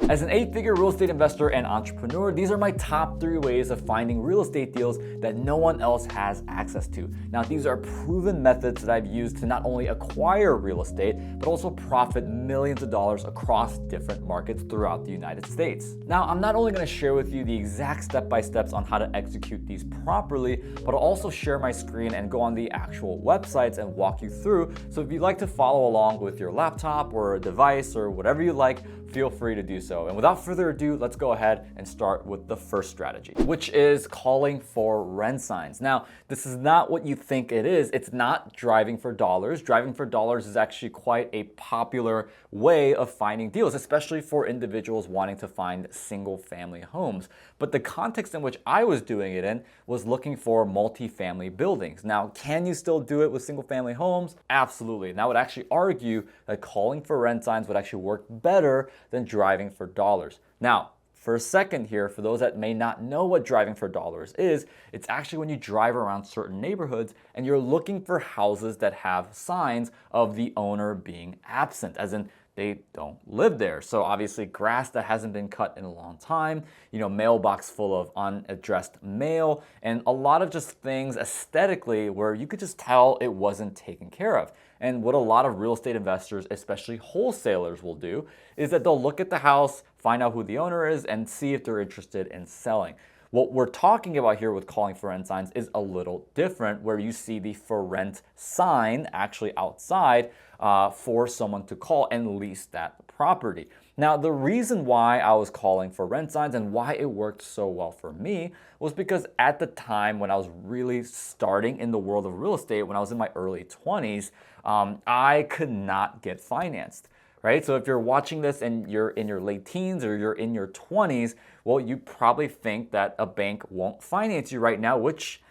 As an 8-figure real estate investor and entrepreneur, these are my top 3 ways of finding real estate deals that no one else has access to. Now, these are proven methods that I've used to not only acquire real estate, but also profit millions of dollars across different markets throughout the United States. Now, I'm not only going to share with you the exact step-by-steps on how to execute these properly, but I'll also share my screen and go on the actual websites and walk you through. So if you'd like to follow along with your laptop or a device or whatever you like, feel free to do so. And without further ado, let's go ahead and start with the first strategy, which is calling for rent signs. Now, this is not what you think it is. It's not driving for dollars. Driving for dollars is actually quite a popular way of finding deals, especially for individuals wanting to find single family homes. But the context in which I was doing it in was looking for multifamily buildings. Now, can you still do it with single family homes? Absolutely. And I would actually argue that calling for rent signs would actually work better than driving for dollars. Now, for a second here, for those that may not know what driving for dollars is, it's actually when you drive around certain neighborhoods and you're looking for houses that have signs of the owner being absent, as in they don't live there. So obviously grass that hasn't been cut in a long time, mailbox full of unaddressed mail, and a lot of just things aesthetically where you could just tell it wasn't taken care of. And what a lot of real estate investors, especially wholesalers, will do is that they'll look at the house, find out who the owner is, and see if they're interested in selling. What we're talking about here with calling for rent signs is a little different, where you see the for rent sign actually outside for someone to call and lease that property. Now, the reason why I was calling for rent signs and why it worked so well for me was because at the time when I was really starting in the world of real estate, when I was in my early 20s, I could not get financed. Right? So if you're watching this and you're in your late teens or you're in your 20s, well, you probably think that a bank won't finance you right now, which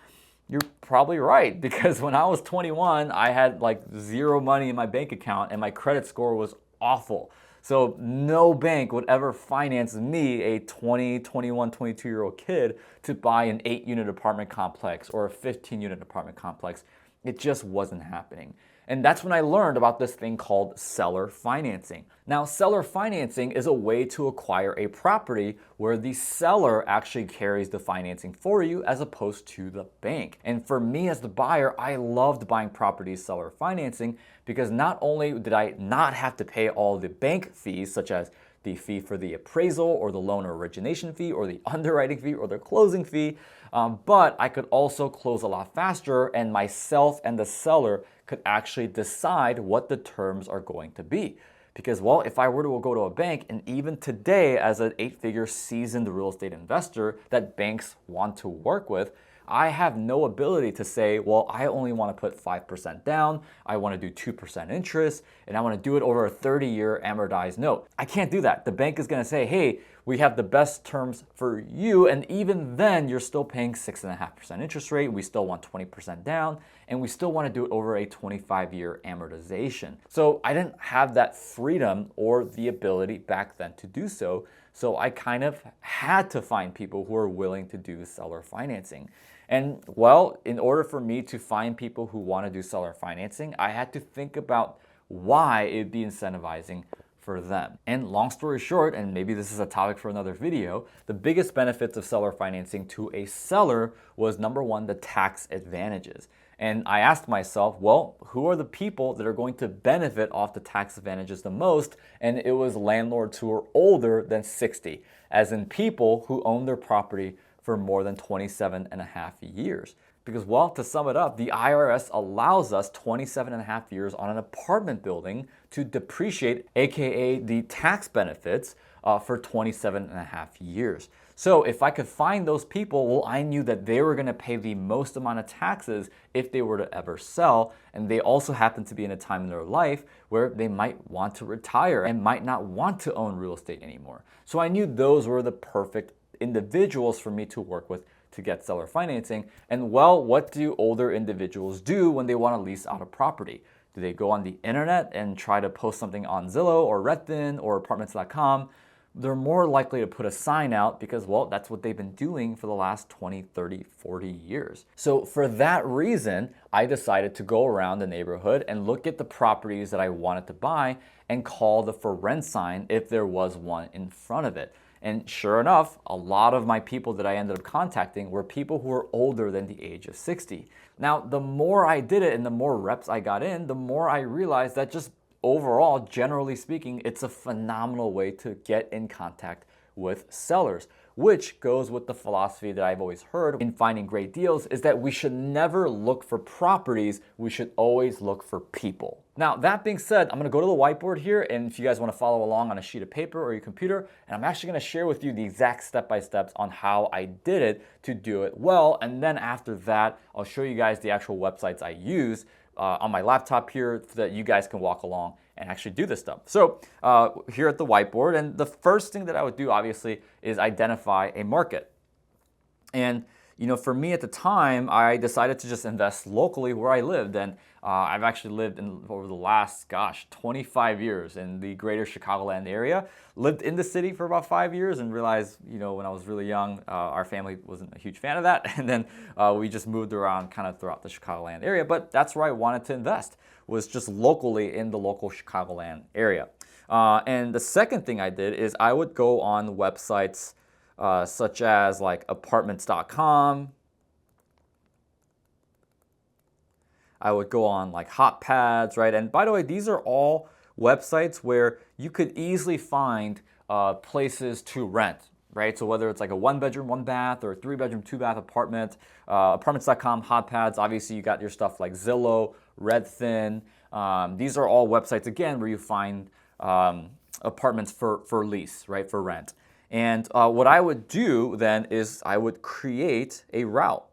you're probably right, because when I was 21, I had like zero money in my bank account and my credit score was awful. So no bank would ever finance me, a 20, 21, 22-year-old kid, to buy an 8-unit apartment complex or a 15-unit apartment complex. It just wasn't happening. And that's when I learned about this thing called seller financing. Now, seller financing is a way to acquire a property where the seller actually carries the financing for you as opposed to the bank. And for me as the buyer, I loved buying properties seller financing because not only did I not have to pay all the bank fees, such as the fee for the appraisal or the loan origination fee or the underwriting fee or the closing fee, but I could also close a lot faster, and myself and the seller could actually decide what the terms are going to be. Because, well, if I were to go to a bank, and even today as an 8-figure seasoned real estate investor that banks want to work with, I have no ability to say, well, I only want to put 5% down, I want to do 2% interest, and I want to do it over a 30-year amortized note. I can't do that. The bank is going to say, hey, we have the best terms for you, and even then, you're still paying 6.5% interest rate, we still want 20% down, and we still want to do it over a 25-year amortization. So I didn't have that freedom or the ability back then to do so, so I kind of had to find people who are willing to do seller financing. And well, in order for me to find people who want to do seller financing, I had to think about why it'd be incentivizing for them. And long story short, and maybe this is a topic for another video, the biggest benefits of seller financing to a seller was, number one, the tax advantages. And I asked myself, well, who are the people that are going to benefit off the tax advantages the most? And it was landlords who are older than 60, as in people who own their property for more than 27 and a half years. Because, well, to sum it up, the IRS allows us 27 and a half years on an apartment building to depreciate, aka the tax benefits, for 27 and a half years. So if I could find those people, well, I knew that they were going to pay the most amount of taxes if they were to ever sell. And they also happen to be in a time in their life where they might want to retire and might not want to own real estate anymore. So I knew those were the perfect individuals for me to work with to get seller financing. And well, what do older individuals do when they want to lease out a property? Do they go on the internet and try to post something on Zillow or Redfin or apartments.com? they're more likely to put a sign out because, well, that's what they've been doing for the last 20, 30, 40 years. So for that reason, I decided to go around the neighborhood and look at the properties that I wanted to buy and call the for rent sign if there was one in front of it. And sure enough, a lot of my people that I ended up contacting were people who were older than the age of 60. Now, the more I did it and the more reps I got in, the more I realized that just overall, generally speaking, it's a phenomenal way to get in contact with sellers, which goes with the philosophy that I've always heard in finding great deals is that we should never look for properties, we should always look for people. Now, that being said, I'm gonna go to the whiteboard here, and if you guys wanna follow along on a sheet of paper or your computer, and I'm actually gonna share with you the exact step-by-steps on how I did it to do it well, and then after that, I'll show you guys the actual websites I use on my laptop here so that you guys can walk along and actually do this stuff. So here at the whiteboard, and the first thing that I would do obviously is identify a market. And for me at the time, I decided to just invest locally where I lived, and I've actually lived over the last, 25 years in the greater Chicagoland area. Lived in the city for about 5 years and realized, when I was really young, our family wasn't a huge fan of that. And then we just moved around kind of throughout the Chicagoland area. But that's where I wanted to invest, was just locally in the local Chicagoland area. And the second thing I did is I would go on websites such as like apartments.com. I would go on like HotPads, right? And by the way, these are all websites where you could easily find places to rent, right? So whether it's like a 1-bedroom, 1-bath, or a 3-bedroom, 2-bath apartment, apartments.com, HotPads, obviously you got your stuff like Zillow, Redfin. These are all websites, again, where you find apartments for lease, right, for rent. And what I would do then is I would create a route.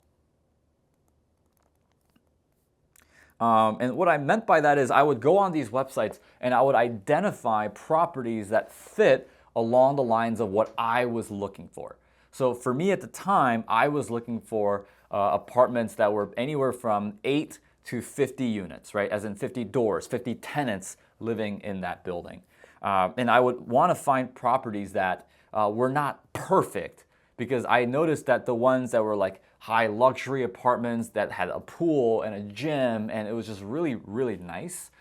And what I meant by that is I would go on these websites and I would identify properties that fit along the lines of what I was looking for. So for me at the time, I was looking for apartments that were anywhere from 8 to 50 units, right? As in 50 doors, 50 tenants living in that building. And I would want to find properties that were not perfect, because I noticed that the ones that were like high luxury apartments that had a pool and a gym and it was just really, really nice,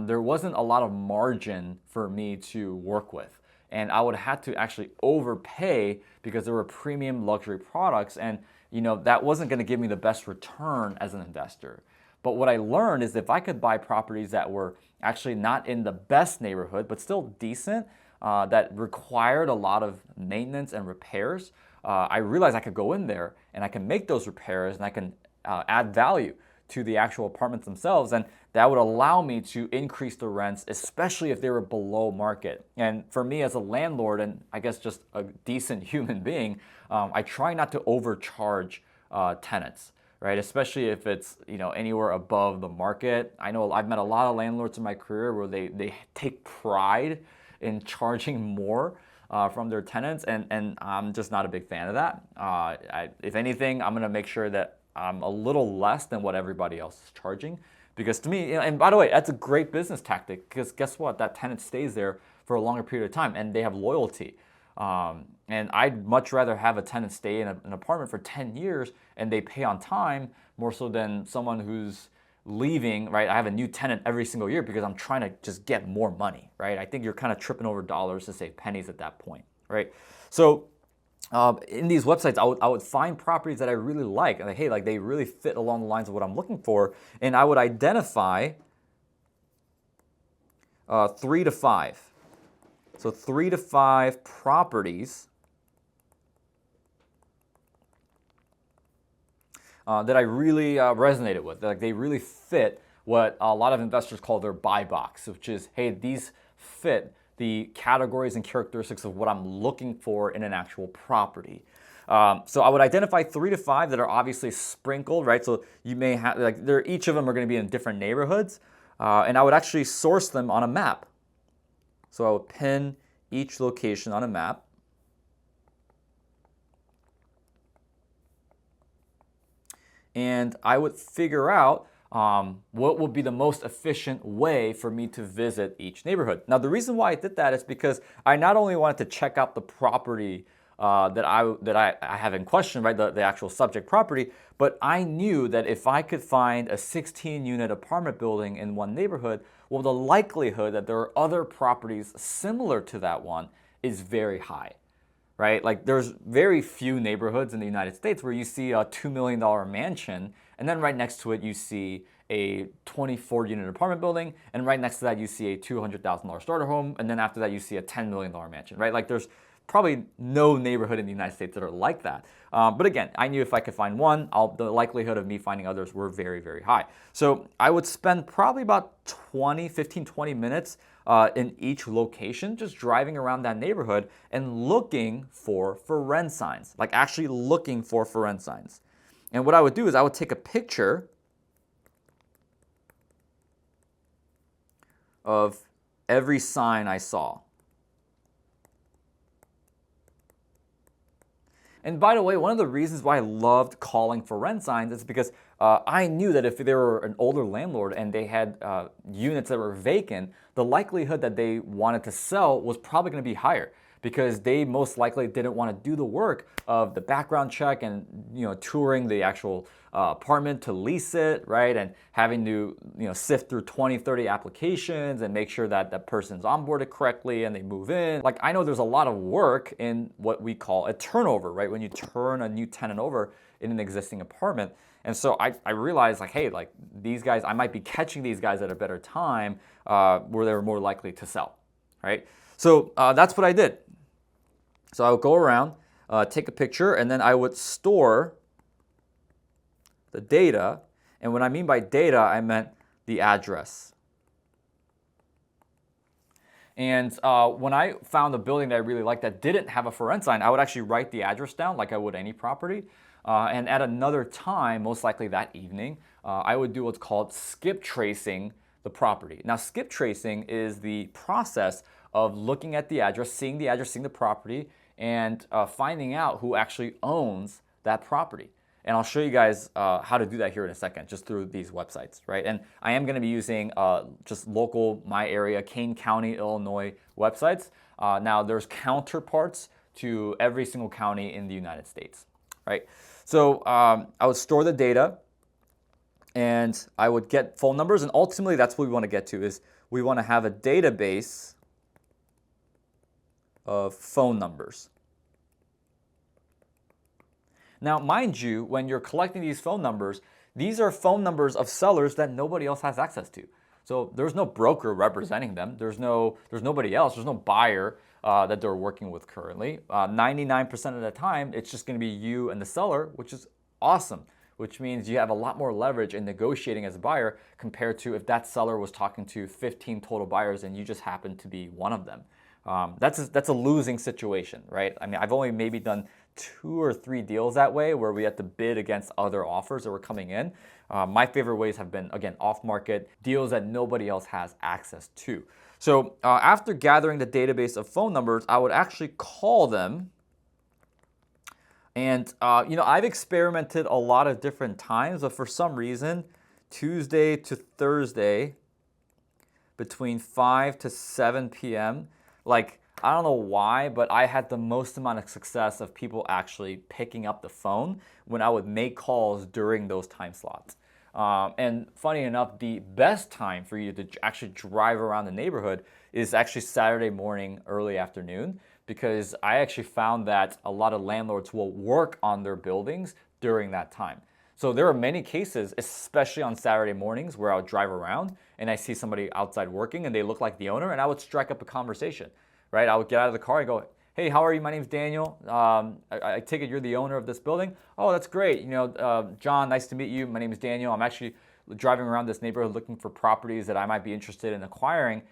there wasn't a lot of margin for me to work with. And I would have to actually overpay because there were premium luxury products, and that wasn't going to give me the best return as an investor. But what I learned is if I could buy properties that were actually not in the best neighborhood, but still decent, that required a lot of maintenance and repairs, I realized I could go in there and I can make those repairs and I can add value to the actual apartments themselves, and that would allow me to increase the rents, especially if they were below market. And for me as a landlord, and I guess just a decent human being, I try not to overcharge tenants, right? Especially if it's anywhere above the market. I know I've met a lot of landlords in my career where they take pride in charging more from their tenants, and I'm just not a big fan of that. If anything, I'm going to make sure that I'm a little less than what everybody else is charging, because to me, and by the way, that's a great business tactic, because guess what? That tenant stays there for a longer period of time and they have loyalty. And I'd much rather have a tenant stay in an apartment for 10 years and they pay on time, more so than someone who's leaving, right? I have a new tenant every single year because I'm trying to just get more money, right? I think you're kind of tripping over dollars to save pennies at that point, right? So in these websites, I would find properties that I really like, and hey, they really fit along the lines of what I'm looking for, and I would identify 3 to 5. So 3 to 5 properties that I really resonated with. Like they really fit what a lot of investors call their buy box, which is, hey, these fit the categories and characteristics of what I'm looking for in an actual property. So I would identify 3 to 5 that are obviously sprinkled, right? So you may have, each of them are going to be in different neighborhoods, and I would actually source them on a map. So I would pin each location on a map. And I would figure out what would be the most efficient way for me to visit each neighborhood. Now, the reason why I did that is because I not only wanted to check out the property that I have in question, right, the actual subject property, but I knew that if I could find a 16-unit apartment building in one neighborhood, well, the likelihood that there are other properties similar to that one is very high. Right? Like there's very few neighborhoods in the United States where you see a $2 million mansion and then right next to it you see a 24-unit apartment building and right next to that you see a $200,000 starter home and then after that you see a $10 million mansion, right? Like there's probably no neighborhood in the United States that are like that. But again, I knew if I could find one, the likelihood of me finding others were very, very high. So I would spend probably about 15, 20 minutes in each location, just driving around that neighborhood and looking for rent signs, like actually looking for rent signs. And what I would do is I would take a picture of every sign I saw. And by the way, one of the reasons why I loved calling for rent signs is because I knew that if they were an older landlord and they had units that were vacant, the likelihood that they wanted to sell was probably going to be higher because they most likely didn't want to do the work of the background check and touring the actual apartment to lease it, right? And having to sift through 20, 30 applications and make sure that that person's onboarded correctly and they move in. Like I know there's a lot of work in what we call a turnover, right? When you turn a new tenant over in an existing apartment. And so I realized like, hey, like these guys, I might be catching these guys at a better time where they were more likely to sell, right? So that's what I did. So I would go around, take a picture, and then I would store the data. And what I mean by data, I meant the address. And when I found a building that I really liked that didn't have a for rent sign, I would actually write the address down like I would any property. And at another time, most likely that evening, I would do what's called skip tracing the property. Now, skip tracing is the process of looking at the address, seeing the property, and finding out who actually owns that property. And I'll show you guys how to do that here in a second, just through these websites, right? And I am going to be using just local, my area, Kane County, Illinois websites. Now, there's counterparts to every single county in the United States, right? So I would store the data, and I would get phone numbers, and ultimately that's what we want to get to, is we want to have a database of phone numbers. Now, mind you, when you're collecting these phone numbers, these are phone numbers of sellers that nobody else has access to. So there's no broker representing them. There's nobody else. There's no buyer that they're working with currently. 99% of the time, it's just going to be you and the seller, which is awesome, which means you have a lot more leverage in negotiating as a buyer compared to if that seller was talking to 15 total buyers and you just happen to be one of them. That's a losing situation, right? I mean, I've only maybe done 2 or 3 deals that way where we had to bid against other offers that were coming in. My favorite ways have been, again, off-market deals that nobody else has access to. So after gathering the database of phone numbers, I would actually call them. And, I've experimented a lot of different times, but for some reason, Tuesday to Thursday, between 5 to 7 p.m., like, I don't know why, but I had the most amount of success of people actually picking up the phone when I would make calls during those time slots. And funny enough, the best time for you to actually drive around the neighborhood is actually Saturday morning, early afternoon, because I actually found that a lot of landlords will work on their buildings during that time. So there are many cases, especially on Saturday mornings, where I would drive around and I see somebody outside working and they look like the owner, and I would strike up a conversation, right? I would get out of the car and go, hey, how are you? My name's Daniel. I take it you're the owner of this building. Oh, that's great. John, nice to meet you. My name is Daniel. I'm actually driving around this neighborhood looking for properties that I might be interested in acquiring.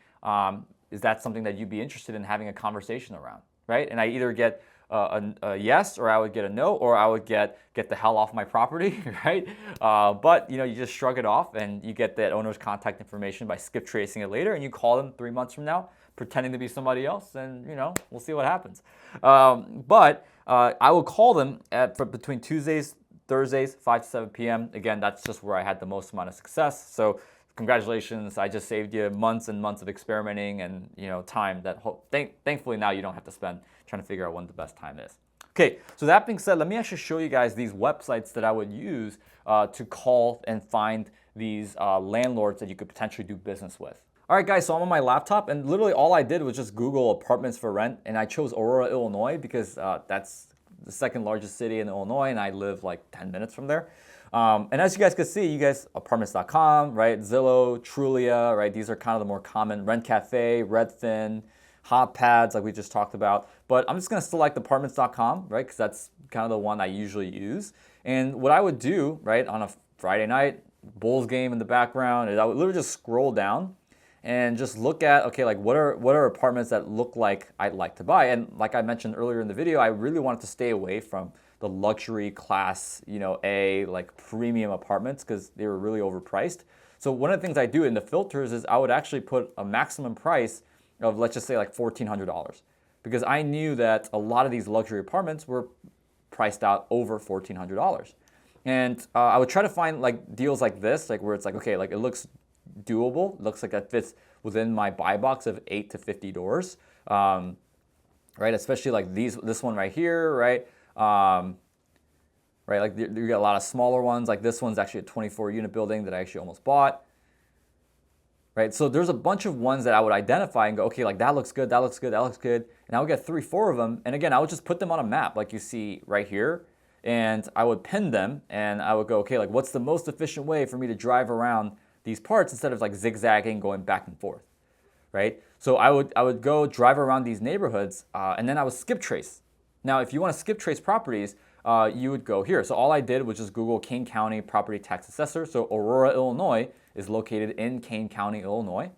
Is that something that you'd be interested in having a conversation around, right? And I either get a yes, or I would get a no, or I would get the hell off my property, right? But you just shrug it off and you get that owner's contact information by skip tracing it later, and you call them 3 months from now, pretending to be somebody else, and we'll see what happens. But I will call them between Tuesdays Thursdays, 5 to 7 p.m. Again, that's just where I had the most amount of success. So congratulations, I just saved you months and months of experimenting and time that thankfully now you don't have to spend trying to figure out when the best time is. Okay, so that being said, let me actually show you guys these websites that I would use to call and find these landlords that you could potentially do business with. All right, guys, so I'm on my laptop, and literally all I did was just Google apartments for rent, and I chose Aurora, Illinois, because that's the second largest city in Illinois, and I live like 10 minutes from there. And as you guys can see, apartments.com, right? Zillow, Trulia, right? These are kind of the more common. Rent Cafe, Redfin, Hot Pads, like we just talked about. But I'm just gonna select apartments.com, right? Because that's kind of the one I usually use. And what I would do, right, on a Friday night, Bulls game in the background, is I would literally just scroll down and just look at, okay, like what are apartments that look like I'd like to buy? And like I mentioned earlier in the video, I really wanted to stay away from the luxury class, A, like premium apartments, because they were really overpriced. So one of the things I do in the filters is I would actually put a maximum price of, let's just say, like $1,400, because I knew that a lot of these luxury apartments were priced out over $1,400. And I would try to find like deals like this, like where it's like, okay, like it looks doable, looks like that fits within my buy box of 8 to 50 doors, right? Especially like this one right here, right? Right, like you got a lot of smaller ones. Like this one's actually a 24 unit building that I actually almost bought, right? So there's a bunch of ones that I would identify and go, okay, like that looks good, that looks good, that looks good. And I would get 3, 4 of them. And again, I would just put them on a map like you see right here. And I would pin them and I would go, okay, like what's the most efficient way for me to drive around these parts instead of like zigzagging, going back and forth, right? So I would go drive around these neighborhoods and then I would skip trace. Now, if you want to skip trace properties, you would go here. So all I did was just Google Kane County Property Tax Assessor. So Aurora, Illinois is located in Kane County, Illinois.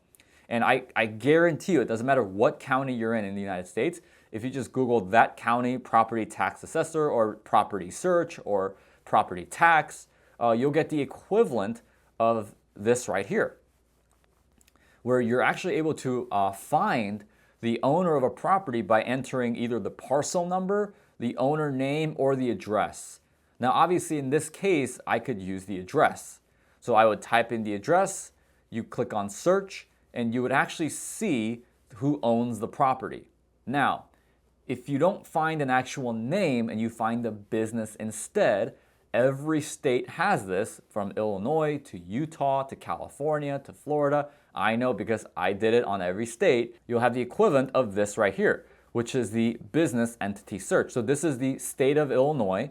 And I guarantee you, it doesn't matter what county you're in the United States, if you just Google that county property tax assessor or property search or property tax, you'll get the equivalent of this right here, where you're actually able to find the owner of a property by entering either the parcel number, the owner name, or the address. Now, obviously, in this case, I could use the address. So I would type in the address, you click on search, and you would actually see who owns the property. Now, if you don't find an actual name and you find a business instead, every state has this, from Illinois to Utah to California to Florida. I know because I did it on every state. You'll have the equivalent of this right here, which is the business entity search. So this is the state of Illinois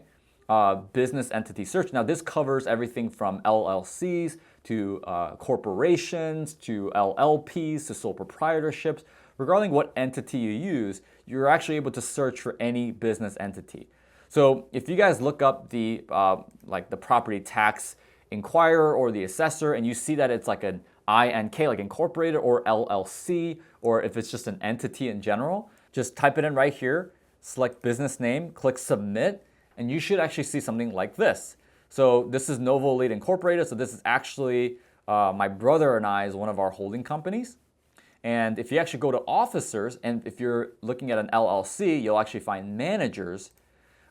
business entity search. Now this covers everything from LLCs to corporations to LLPs to sole proprietorships. Regarding what entity you use, you're actually able to search for any business entity. So if you guys look up the like the property tax inquirer or the assessor and you see that it's like an INK, like incorporated, or LLC, or if it's just an entity in general, just type it in right here, select business name, click submit, and you should actually see something like this. So this is Novo Elite Incorporated. So this is actually my brother and I's one of our holding companies. And if you actually go to officers, and if you're looking at an LLC, you'll actually find managers.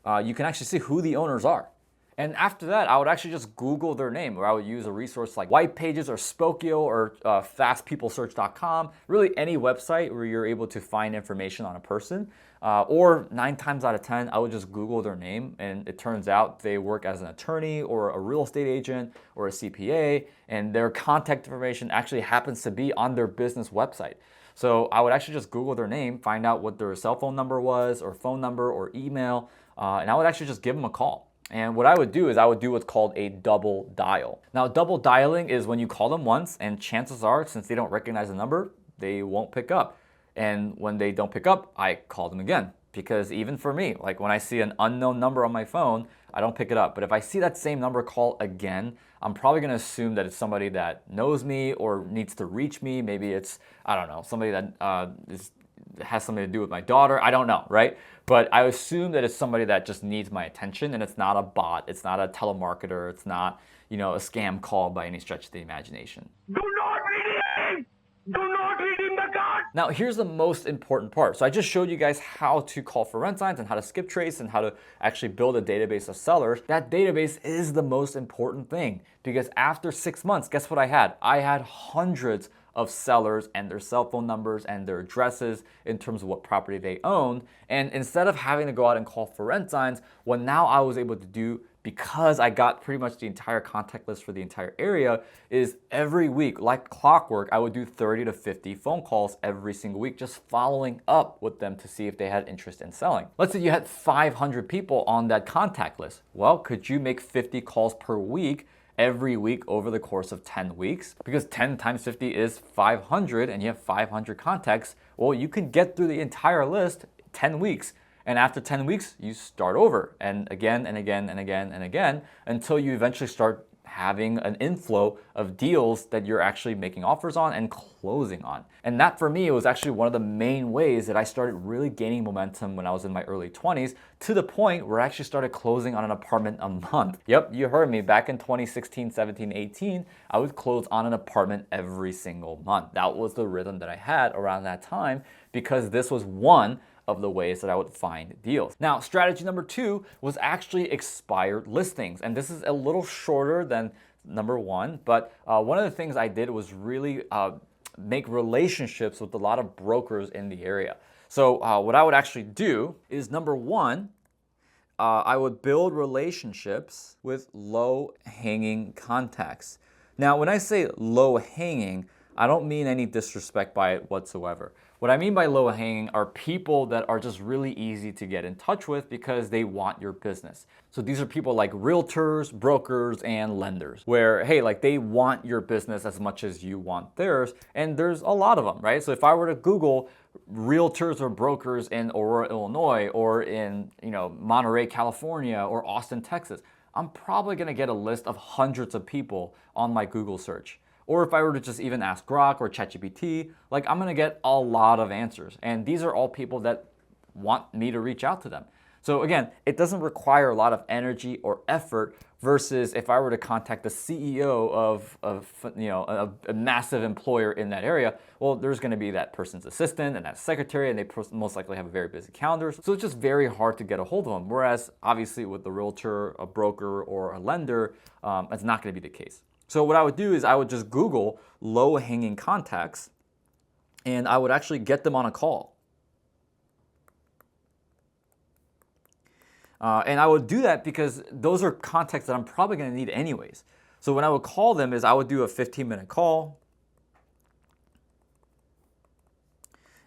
You can actually see who the owners are. And after that, I would actually just Google their name, or I would use a resource like White Pages or Spokio or fastpeoplesearch.com, really any website where you're able to find information on a person. Or 9 times out of 10, I would just Google their name, and it turns out they work as an attorney or a real estate agent or a CPA, and their contact information actually happens to be on their business website. So I would actually just Google their name, find out what their cell phone number was, or phone number, or email, and I would actually just give them a call. And what I would do is I would do what's called a double dial. Now, double dialing is when you call them once, and chances are, since they don't recognize the number, they won't pick up. And when they don't pick up, I call them again. Because even for me, like when I see an unknown number on my phone, I don't pick it up. But if I see that same number call again, I'm probably gonna assume that it's somebody that knows me or needs to reach me. Maybe it's, I don't know, somebody that has something to do with my daughter. I don't know, right? But I assume that it's somebody that just needs my attention, and it's not a bot, it's not a telemarketer, it's not, a scam call by any stretch of the imagination. Do not read it! Do not read in the card! Now, here's the most important part. So I just showed you guys how to call for rent signs and how to skip trace and how to actually build a database of sellers. That database is the most important thing because after 6 months, guess what I had? I had hundreds of sellers and their cell phone numbers and their addresses in terms of what property they owned. And instead of having to go out and call for rent signs, what now I was able to do, because I got pretty much the entire contact list for the entire area, is every week, like clockwork, I would do 30 to 50 phone calls every single week, just following up with them to see if they had interest in selling. Let's say you had 500 people on that contact list. Well, could you make 50 calls per week every week over the course of 10 weeks? Because 10 times 50 is 500 and you have 500 contacts. Well, you can get through the entire list 10 weeks. And after 10 weeks, you start over and again and again and again and again until you eventually start having an inflow of deals that you're actually making offers on and closing on. And that for me was actually one of the main ways that I started really gaining momentum when I was in my early 20s, to the point where I actually started closing on an apartment a month. Yep, you heard me. Back in 2016, 17, 18, I would close on an apartment every single month. That was the rhythm that I had around that time because this was one of the ways that I would find deals. Now, strategy number 2 was actually expired listings. And this is a little shorter than number 1, but one of the things I did was really make relationships with a lot of brokers in the area. So what I would actually do is, number 1, I would build relationships with low-hanging contacts. Now, when I say low-hanging, I don't mean any disrespect by it whatsoever. What I mean by low hanging are people that are just really easy to get in touch with because they want your business. So these are people like realtors, brokers, and lenders, where, hey, like they want your business as much as you want theirs. And there's a lot of them, right? So if I were to Google realtors or brokers in Aurora, Illinois, or in, Monterey, California, or Austin, Texas, I'm probably gonna get a list of hundreds of people on my Google search. Or if I were to just even ask Grok or ChatGPT, like I'm gonna get a lot of answers. And these are all people that want me to reach out to them. So again, it doesn't require a lot of energy or effort versus if I were to contact the CEO of a massive employer in that area, well, there's gonna be that person's assistant and that secretary, and they most likely have a very busy calendar. So it's just very hard to get a hold of them. Whereas obviously with the realtor, a broker, or a lender, it's not gonna be the case. So what I would do is I would just Google low-hanging contacts and I would actually get them on a call. And I would do that because those are contacts that I'm probably going to need anyways. So when I would call them is I would do a 15-minute call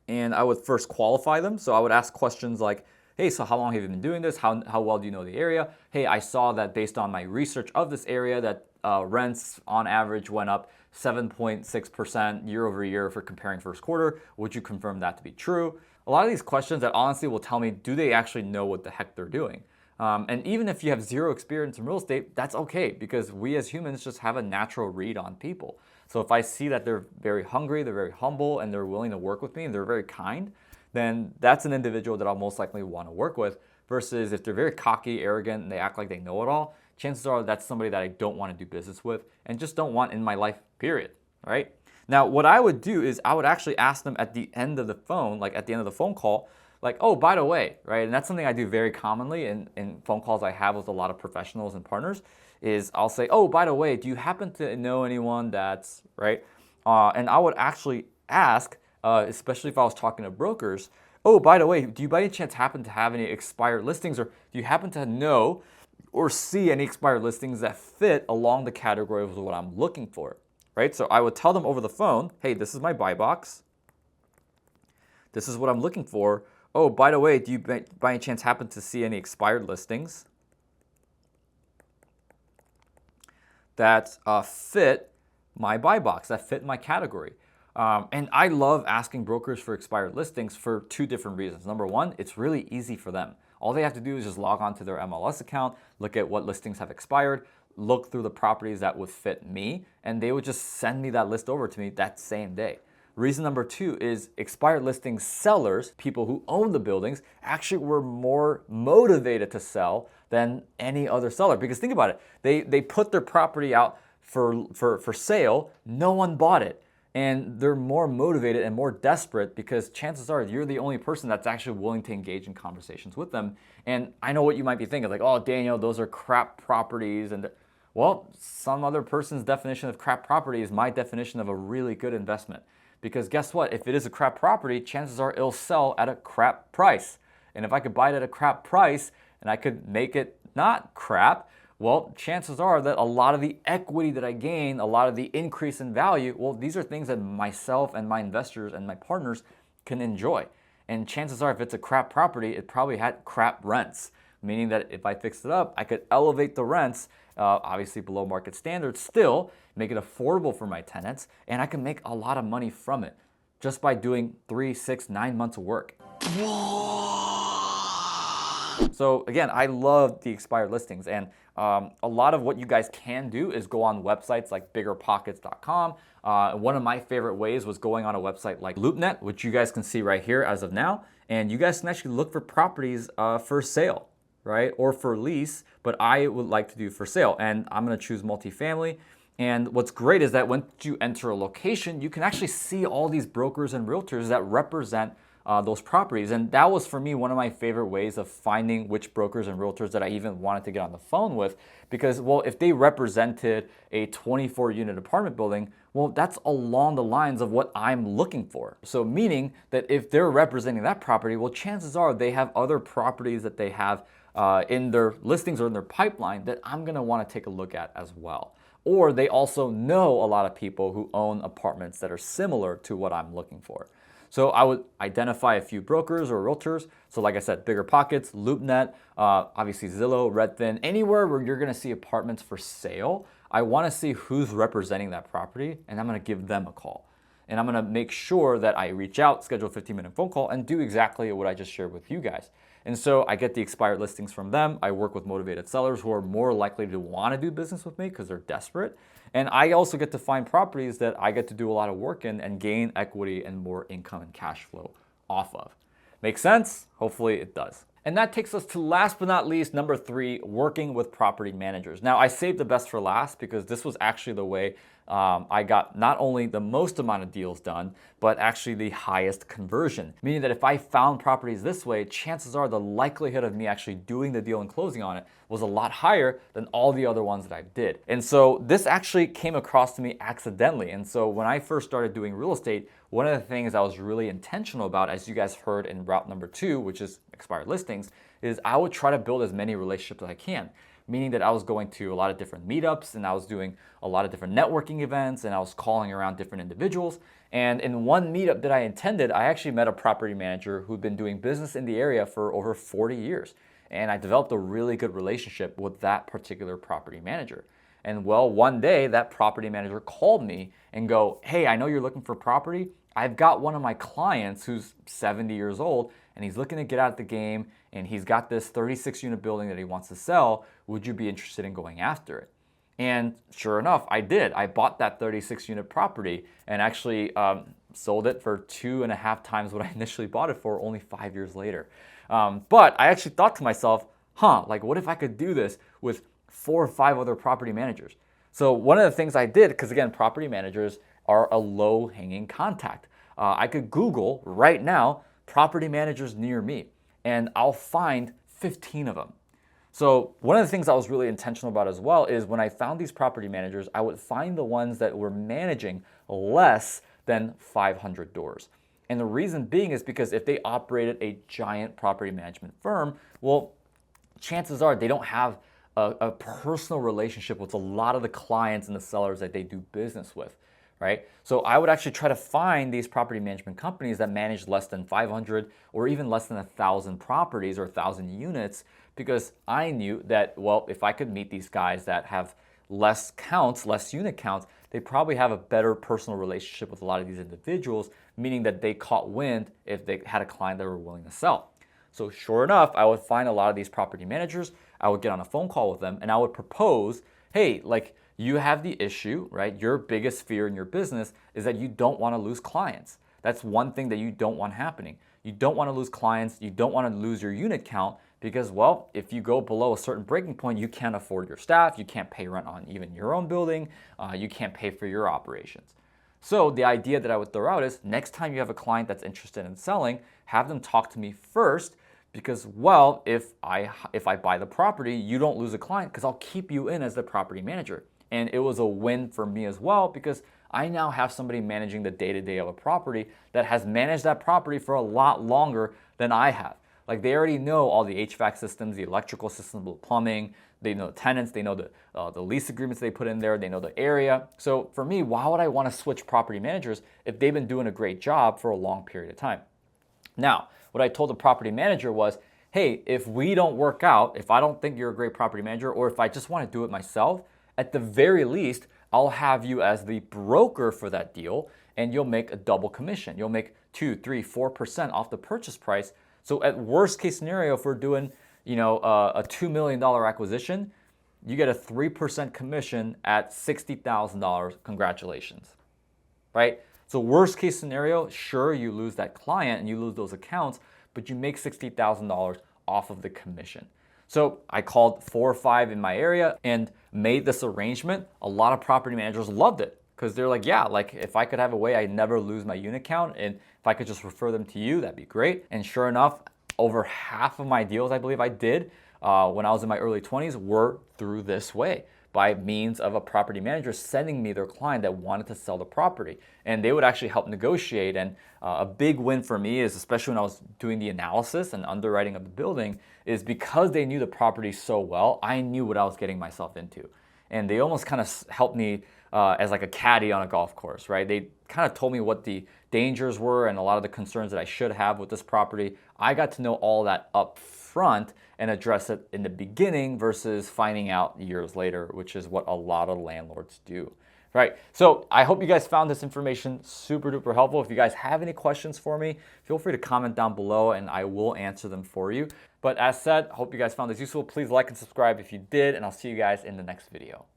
and I would first qualify them. So I would ask questions like, hey, so how long have you been doing this? How well do you know the area? Hey, I saw that based on my research of this area that rents on average went up 7.6% year over year for comparing first quarter. Would you confirm that to be true? A lot of these questions that honestly will tell me, do they actually know what the heck they're doing? And even if you have zero experience in real estate, that's okay because we as humans just have a natural read on people. So if I see that they're very hungry, they're very humble, and they're willing to work with me, and they're very kind, then that's an individual that I'll most likely want to work with, versus if they're very cocky, arrogant, and they act like they know it all, chances are that's somebody that I don't want to do business with and just don't want in my life, period, right? Now, what I would do is I would actually ask them at the end of the phone, like at the end of the phone call, like, oh, by the way, right? And that's something I do very commonly in phone calls I have with a lot of professionals and partners is I'll say, oh, by the way, do you happen to know anyone that's, right? And I would actually ask, especially if I was talking to brokers, oh, by the way, do you by any chance happen to have any expired listings, or do you happen to know or see any expired listings that fit along the category of what I'm looking for, right? So I would tell them over the phone, hey, this is my buy box. This is what I'm looking for. Oh, by the way, do you by any chance happen to see any expired listings that fit my buy box, that fit my category? And I love asking brokers for expired listings for 2 different reasons. Number 1, it's really easy for them. All they have to do is just log on to their MLS account, look at what listings have expired, look through the properties that would fit me, and they would just send me that list over to me that same day. Reason number 2 is expired listing sellers, people who own the buildings, actually were more motivated to sell than any other seller. Because think about it, they put their property out for sale, no one bought it. And they're more motivated and more desperate because chances are you're the only person that's actually willing to engage in conversations with them. And I know what you might be thinking, like, oh, Daniel, those are crap properties. And well, some other person's definition of crap property is my definition of a really good investment. Because guess what? If it is a crap property, chances are it'll sell at a crap price. And if I could buy it at a crap price and I could make it not crap, well, chances are that a lot of the equity that I gain, a lot of the increase in value, well, these are things that myself and my investors and my partners can enjoy. And chances are if it's a crap property, it probably had crap rents, meaning that if I fixed it up, I could elevate the rents, obviously below market standards, still make it affordable for my tenants, and I can make a lot of money from it just by doing 3, 6, 9 months of work. So again, I love the expired listings, and a lot of what you guys can do is go on websites like biggerpockets.com. One of my favorite ways was going on a website like LoopNet, which you guys can see right here as of now. And you guys can actually look for properties for sale, right? Or for lease, but I would like to do for sale. And I'm gonna choose multifamily. And what's great is that once you enter a location, you can actually see all these brokers and realtors that represent those properties. And that was for me one of my favorite ways of finding which brokers and realtors that I even wanted to get on the phone with, because well, if they represented a 24 unit apartment building, well, that's along the lines of what I'm looking for. So meaning that if they're representing that property, well, chances are they have other properties that they have in their listings or in their pipeline that I'm gonna wanna take a look at as well. Or they also know a lot of people who own apartments that are similar to what I'm looking for. So I would identify a few brokers or realtors. So like I said, Bigger Pockets, LoopNet, obviously Zillow, Redfin, anywhere where you're gonna see apartments for sale, I wanna see who's representing that property, and I'm gonna give them a call. And I'm gonna make sure that I reach out, schedule a 15-minute phone call, and do exactly what I just shared with you guys. And so I get the expired listings from them. I work with motivated sellers who are more likely to wanna do business with me because they're desperate. And I also get to find properties that I get to do a lot of work in and gain equity and more income and cash flow off of. Make sense? Hopefully it does. And that takes us to last but not least, number 3, working with property managers. Now I saved the best for last because this was actually the way I got not only the most amount of deals done, but actually the highest conversion. Meaning that if I found properties this way, chances are the likelihood of me actually doing the deal and closing on it was a lot higher than all the other ones that I did. And so this actually came across to me accidentally. And so when I first started doing real estate, one of the things I was really intentional about, as you guys heard in route number 2, which is expired listings, is I would try to build as many relationships as I can. Meaning that I was going to a lot of different meetups and I was doing a lot of different networking events and I was calling around different individuals. And in one meetup that I attended, I actually met a property manager who'd been doing business in the area for over 40 years. And I developed a really good relationship with that particular property manager. And well, one day that property manager called me and go, hey, I know you're looking for property. I've got one of my clients who's 70 years old and he's looking to get out of the game and he's got this 36 unit building that he wants to sell. Would you be interested in going after it? And sure enough, I did. I bought that 36 unit property and actually sold it for 2.5 times what I initially bought it for only 5 years later. But I actually thought to myself, like what if I could do this with 4 or 5 other property managers? So one of the things I did, because again, property managers are a low hanging contact. I could Google right now, property managers near me, and I'll find 15 of them. So one of the things I was really intentional about as well is when I found these property managers, I would find the ones that were managing less than 500 doors. And the reason being is because if they operated a giant property management firm, well, chances are they don't have a personal relationship with a lot of the clients and the sellers that they do business with, right? So I would actually try to find these property management companies that manage less than 500 or even less than 1,000 properties or 1,000 units, because I knew that, well, if I could meet these guys that have less counts, less unit counts, they probably have a better personal relationship with a lot of these individuals, meaning that they caught wind if they had a client that were willing to sell. So sure enough, I would find a lot of these property managers, I would get on a phone call with them and I would propose, hey, like you have the issue, right? Your biggest fear in your business is that you don't want to lose clients. That's one thing that you don't want happening. You don't want to lose clients. You don't want to lose your unit count because, well, if you go below a certain breaking point, you can't afford your staff. You can't pay rent on even your own building. You can't pay for your operations. So the idea that I would throw out is next time you have a client that's interested in selling, have them talk to me first because, well, if I buy the property, you don't lose a client because I'll keep you in as the property manager. And it was a win for me as well because I now have somebody managing the day-to-day of a property that has managed that property for a lot longer than I have. Like they already know all the HVAC systems, the electrical systems, the plumbing, they know the tenants, they know the lease agreements they put in there, they know the area. So for me, why would I want to switch property managers if they've been doing a great job for a long period of time? Now, what I told the property manager was, hey, if we don't work out, if I don't think you're a great property manager, or if I just want to do it myself, at the very least, I'll have you as the broker for that deal and you'll make a double commission. You'll make 2, 3, 4% off the purchase price. So at worst case scenario, if we're doing, a $2 million acquisition, you get a 3% commission at $60,000. Congratulations, right? So worst case scenario, sure, you lose that client and you lose those accounts, but you make $60,000 off of the commission. So I called 4 or 5 in my area and made this arrangement. A lot of property managers loved it because they're like, yeah, like if I could have a way I never lose my unit count and if I could just refer them to you, that'd be great. And sure enough, over half of my deals I believe I did when I was in my early 20s were through this way, by means of a property manager sending me their client that wanted to sell the property. And they would actually help negotiate. And a big win for me is, especially when I was doing the analysis and underwriting of the building, is because they knew the property so well, I knew what I was getting myself into. And they almost kind of helped me as like a caddy on a golf course, right? They kind of told me what the dangers were and a lot of the concerns that I should have with this property. I got to know all that up front and address it in the beginning versus finding out years later, which is what a lot of landlords do. Right, so I hope you guys found this information super duper helpful. If you guys have any questions for me, feel free to comment down below and I will answer them for you. But as said, hope you guys found this useful. Please like and subscribe if you did, and I'll see you guys in the next video.